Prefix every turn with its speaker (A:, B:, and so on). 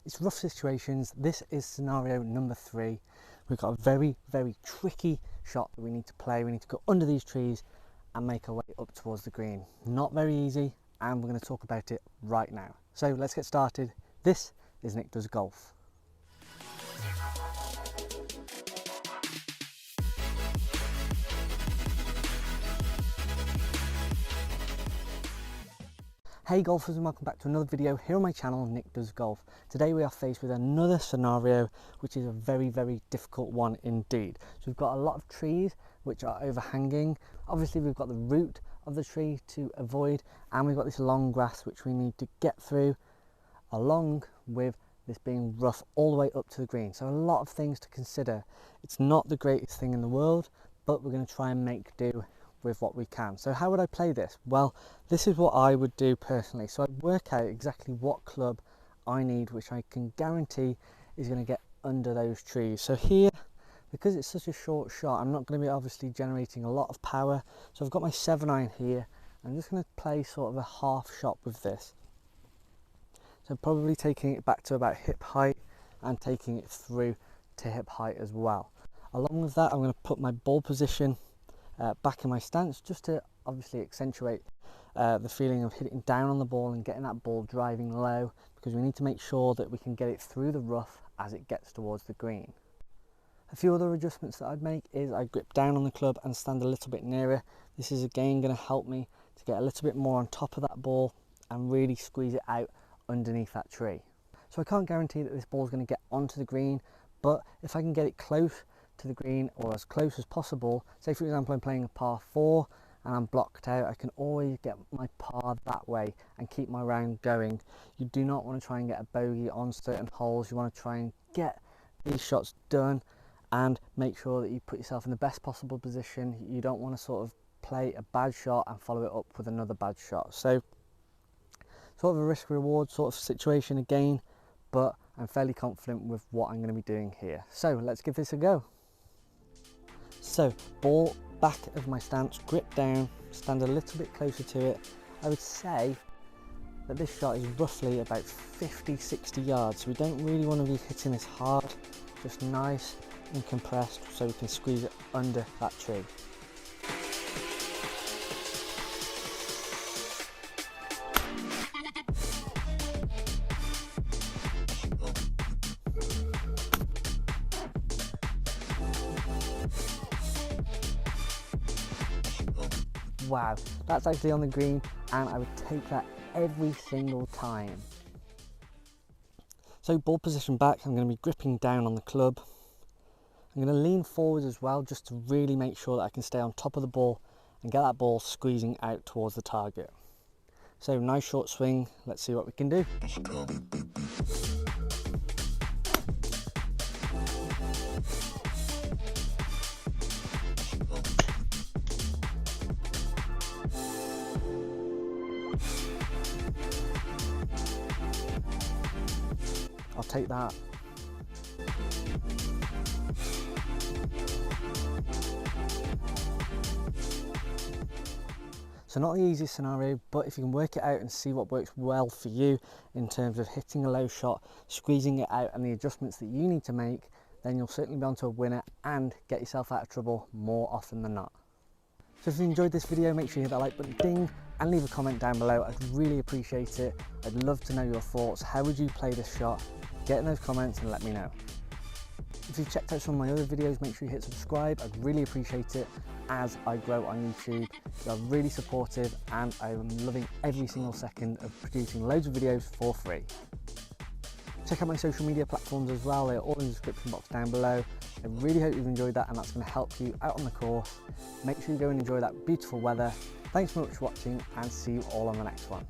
A: it's rough situations. This is scenario number 3. We've got a very, very tricky shot that we need to play. We need to go under these trees and make our way up towards the green. Not very easy, and we're going to talk about it right now. So let's get started. This is Nick Does Golf. Hey golfers, and welcome back to another video here on my channel, Nick Does Golf. Today we are faced with another scenario which is a very, very difficult one indeed. So we've got a lot of trees which are overhanging. Obviously we've got the root of the tree to avoid, and we've got this long grass which we need to get through, along with this being rough all the way up to the green. So a lot of things to consider. It's not the greatest thing in the world, but we're going to try and make do with what we can. So how would I play this? Well, this is what I would do personally. So I'd work out exactly what club I need, which I can guarantee is going to get under those trees. So here, because it's such a short shot, I'm not going to be obviously generating a lot of power. So I've got my 7-iron here. I'm just going to play sort of a half shot with this. So probably taking it back to about hip height and taking it through to hip height as well. Along with that, I'm going to put my ball position back in my stance, just to obviously accentuate the feeling of hitting down on the ball and getting that ball driving low, because we need to make sure that we can get it through the rough as it gets towards the green. A few other adjustments that I'd make is I grip down on the club and stand a little bit nearer. This is again going to help me to get a little bit more on top of that ball and really squeeze it out underneath that tree. So I can't guarantee that this ball is going to get onto the green, but if I can get it close to the green or as close as possible, say for example I'm playing a par 4 and I'm blocked out, I can always get my par that way and keep my round going. You do not want to try and get a bogey on certain holes. You want to try and get these shots done and make sure that you put yourself in the best possible position. You don't want to sort of play a bad shot and follow it up with another bad shot. So sort of a risk reward sort of situation again, but I'm fairly confident with what I'm going to be doing here. So let's give this a go. So ball back of my stance, grip down, stand a little bit closer to it. I would say that this shot is roughly about 50-60 yards, so we don't really want to be hitting this hard, just nice and compressed so we can squeeze it under that tree. Wow, that's actually on the green, and I would take that every single time. So ball position back, I'm going to be gripping down on the club. I'm going to lean forward as well, just to really make sure that I can stay on top of the ball and get that ball squeezing out towards the target. So nice short swing, let's see what we can do. I'll take that. So not the easiest scenario, but if you can work it out and see what works well for you in terms of hitting a low shot, squeezing it out and the adjustments that you need to make, then you'll certainly be onto a winner and get yourself out of trouble more often than not. So if you enjoyed this video, make sure you hit that like button, ding, and leave a comment down below. I'd really appreciate it. I'd love to know your thoughts. How would you play this shot? Get in those comments and let me know. If you've checked out some of my other videos, make sure you hit subscribe. I'd really appreciate it as I grow on YouTube. You are really supportive, and I'm loving every single second of producing loads of videos for free. Check out my social media platforms as well. They're all in the description box down below. I really hope you've enjoyed that, and that's going to help you out on the course. Make sure you go and enjoy that beautiful weather. Thanks so much for watching, and see you all on the next one.